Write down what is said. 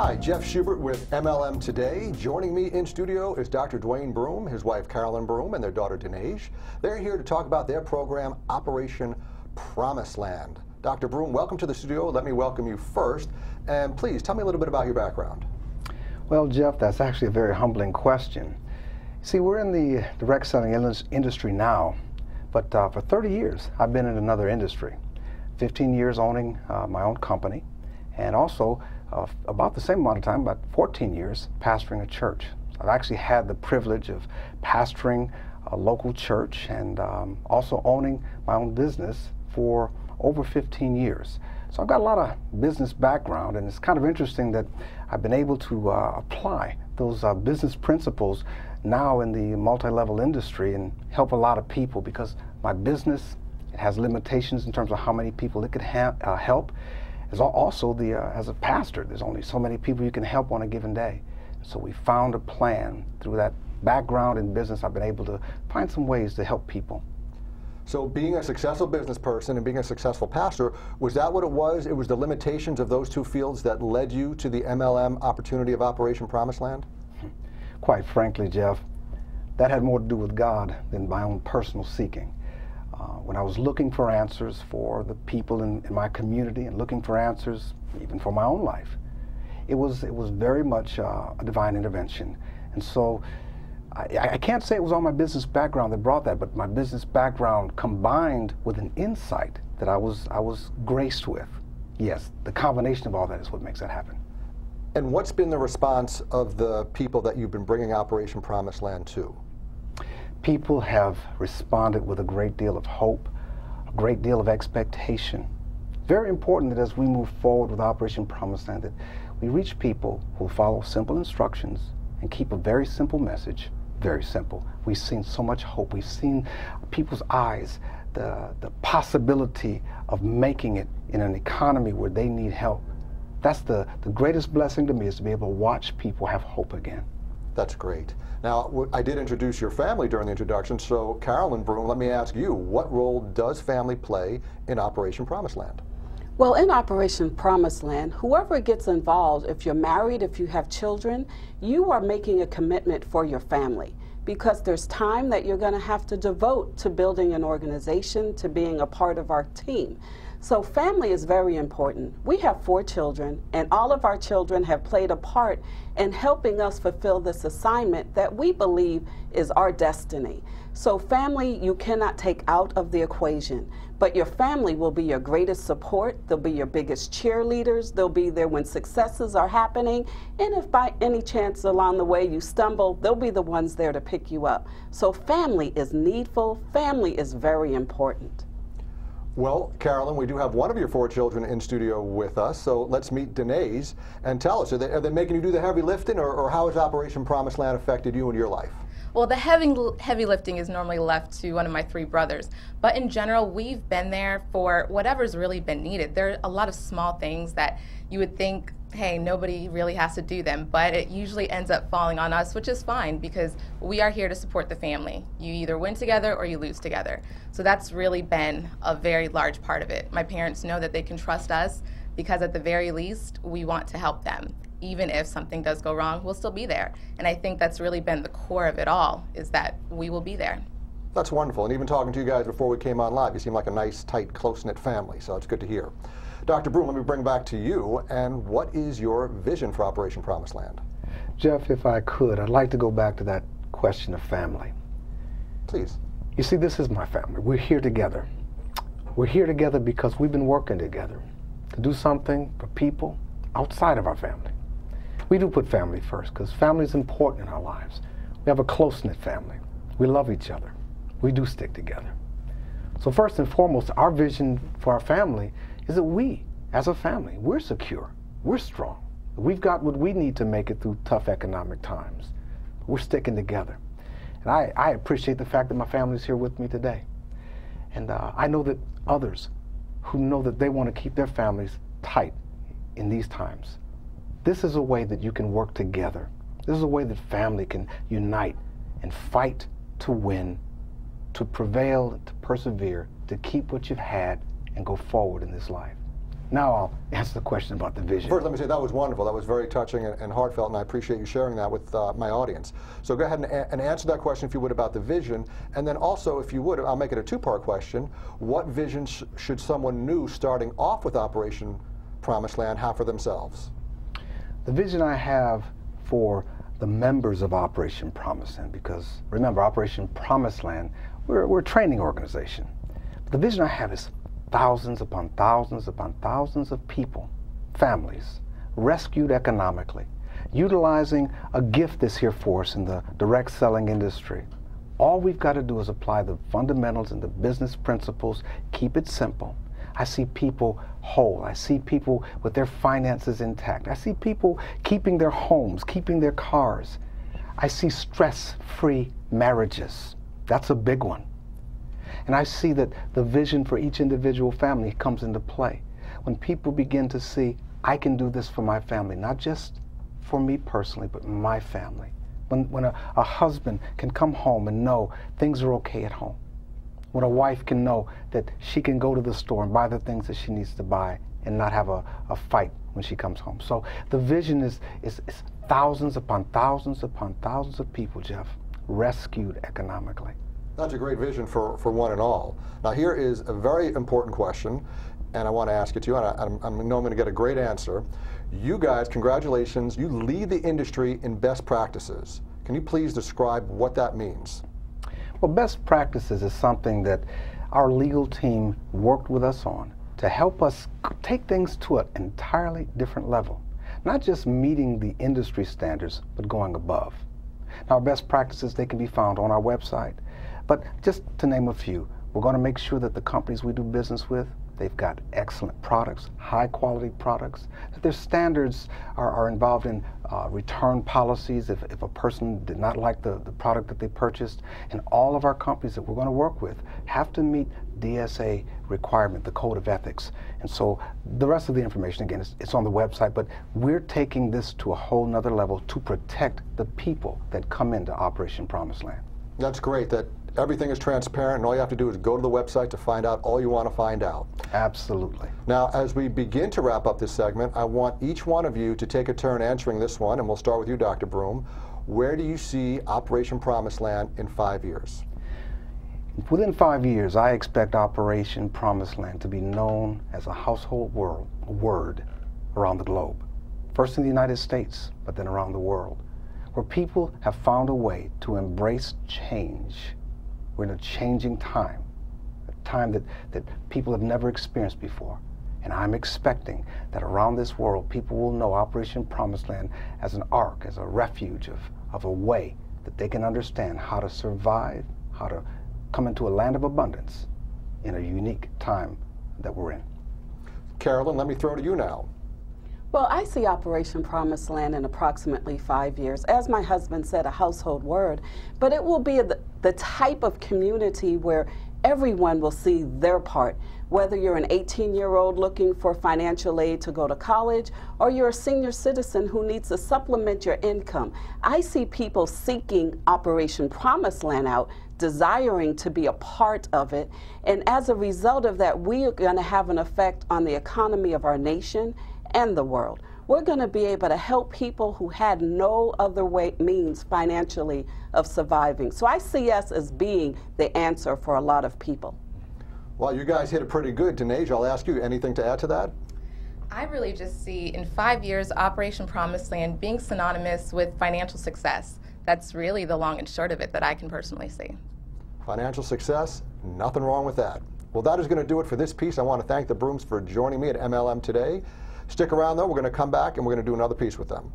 Hi, Jeff Schubert with MLM Today. Joining me in studio is Dr. Dwayne Broom, his wife Carolyn Broom, and their daughter Dinesh. They're here to talk about their program, Operation Promised Land. Dr. Broom, welcome to the studio. Let me welcome you first. And please, tell me a little bit about your background. Well, Jeff, that's actually a very humbling question. See, we're in the direct selling industry now, but for 30 years, I've been in another industry. 15 years owning my own company, and also about the same amount of time, about 14 years, pastoring a church. I've actually had the privilege of pastoring a local church and also owning my own business for over 15 years. So I've got a lot of business background, and it's kind of interesting that I've been able to apply those business principles now in the multi-level industry and help a lot of people, because my business, it has limitations in terms of how many people it could help. As also, as a pastor, there's only so many people you can help on a given day. So we found a plan. Through that background in business, I've been able to find some ways to help people. So being a successful business person and being a successful pastor, was that what it was? It was the limitations of those two fields that led you to the MLM opportunity of Operation Promised Land? Quite frankly, Jeff, that had more to do with God than my own personal seeking. When I was looking for answers for the people in my community and looking for answers even for my own life, it was very much a divine intervention. And so I can't say it was all my business background that brought that, but my business background combined with an insight that I was graced with. Yes, the combination of all that is what makes that happen. And what's been the response of the people that you've been bringing Operation Promised Land to? People have responded with a great deal of hope, a great deal of expectation. Very important that as we move forward with Operation Promised Land, that we reach people who follow simple instructions and keep a very simple message, very simple. We've seen so much hope. We've seen people's eyes, the possibility of making it in an economy where they need help. That's the greatest blessing to me, is to be able to watch people have hope again. That's great. Now, I did introduce your family during the introduction, so Carolyn Broom, let me ask you, what role does family play in Operation Promised Land? Well, in Operation Promised Land, whoever gets involved, if you're married, if you have children, you are making a commitment for your family, because there's time that you're going to have to devote to building an organization, to being a part of our team. So family is very important. We have 4 children, and all of our children have played a part in helping us fulfill this assignment that we believe is our destiny. So family, you cannot take out of the equation, but your family will be your greatest support. They'll be your biggest cheerleaders. They'll be there when successes are happening. And if by any chance along the way you stumble, they'll be the ones there to pick you up. So family is needful. Family is very important. Well, Carolyn, we do have one of your 4 children in studio with us, so let's meet Dinesh and tell us, are they making you do the heavy lifting, or how has Operation Promised Land affected you in your life? Well, the heavy lifting is normally left to one of my 3 brothers, but in general, we've been there for whatever's really been needed. There are a lot of small things that you would think, hey, nobody really has to do them, but it usually ends up falling on us, which is fine, because we are here to support the family. You either win together or you lose together. So that's really been a very large part of it. My parents know that they can trust us, because at the very least, we want to help them. Even if something does go wrong, we'll still be there. And I think that's really been the core of it all, is that we will be there. That's wonderful. And even talking to you guys before we came on live, you seem like a nice, tight, close-knit family, so it's good to hear. Dr. Broom, let me bring back to you, and what is your vision for Operation Promised Land? Jeff, if I could, I'd like to go back to that question of family. Please. You see, this is my family. We're here together. We're here together because we've been working together to do something for people outside of our family. We do put family first, because family is important in our lives. We have a close-knit family. We love each other. We do stick together. So first and foremost, our vision for our family is that we, as a family, we're secure, we're strong. We've got what we need to make it through tough economic times. We're sticking together. And I appreciate the fact that my family's here with me today. And I know that others who know that they want to keep their families tight in these times, this is a way that you can work together. This is a way that family can unite and fight to win, to prevail, to persevere, to keep what you've had and go forward in this life. Now I'll answer the question about the vision. First, let me say that was wonderful. That was very touching and heartfelt, and I appreciate you sharing that with my audience. So go ahead and answer that question, if you would, about the vision. And then also, if you would, I'll make it a two-part question. What vision should someone new starting off with Operation Promised Land have for themselves? The vision I have for the members of Operation Promised Land, because remember, Operation Promised Land, we're a training organization. But the vision I have is thousands upon thousands upon thousands of people, families, rescued economically, utilizing a gift that's here for us in the direct selling industry. All we've got to do is apply the fundamentals and the business principles, keep it simple. I see people whole. I see people with their finances intact. I see people keeping their homes, keeping their cars. I see stress-free marriages. That's a big one. And I see that the vision for each individual family comes into play. When people begin to see, I can do this for my family, not just for me personally, but my family. When a husband can come home and know things are okay at home. When a wife can know that she can go to the store and buy the things that she needs to buy and not have a fight when she comes home. So the vision is thousands upon thousands upon thousands of people, Jeff, rescued economically. That's a great vision for one and all. Now here is a very important question, and I want to ask it to you, and I know I'm going to get a great answer. You guys, congratulations, you lead the industry in best practices. Can you please describe what that means? Well, best practices is something that our legal team worked with us on to help us take things to an entirely different level. Not just meeting the industry standards, but going above. Now, best practices, they can be found on our website. But just to name a few, we're going to make sure that the companies we do business with, they've got excellent products, high quality products, that their standards are involved in return policies if a person did not like the product that they purchased. And all of our companies that we're going to work with have to meet DSA requirement, the Code of Ethics. And so the rest of the information, again, it's on the website, but we're taking this to a whole nother level to protect the people that come into Operation Promised Land. That's great that everything is transparent, and all you have to do is go to the website to find out all you want to find out. Absolutely. Now, as we begin to wrap up this segment, I want each one of you to take a turn answering this one, and we'll start with you, Dr. Broom. Where do you see Operation Promised Land in 5 years? Within 5 years, I expect Operation Promised Land to be known as a household word around the globe. First in the United States, but then around the world, where people have found a way to embrace change. We're in a changing time, a time that people have never experienced before. And I'm expecting that around this world, people will know Operation Promised Land as an ark, as a refuge of a way that they can understand how to survive, how to come into a land of abundance in a unique time that we're in. Carolyn, let me throw to you now. Well, I see Operation Promised Land in approximately 5 years. As my husband said, a household word, but it will be the type of community where everyone will see their part, whether you're an 18-year-old looking for financial aid to go to college, or you're a senior citizen who needs to supplement your income. I see people seeking Operation Promised Land out, desiring to be a part of it, and as a result of that, we are going to have an effect on the economy of our nation and the world. We're going to be able to help people who had no other means financially of surviving. So I see us as being the answer for a lot of people. Well, you guys hit it pretty good. Dinesh, I'll ask you, anything to add to that? I really just see in 5 years Operation Promised Land being synonymous with financial success. That's really the long and short of it that I can personally see. Financial success, nothing wrong with that. Well, that is going to do it for this piece. I want to thank the Brooms for joining me at MLM today. Stick around, though. We're going to come back and we're going to do another piece with them.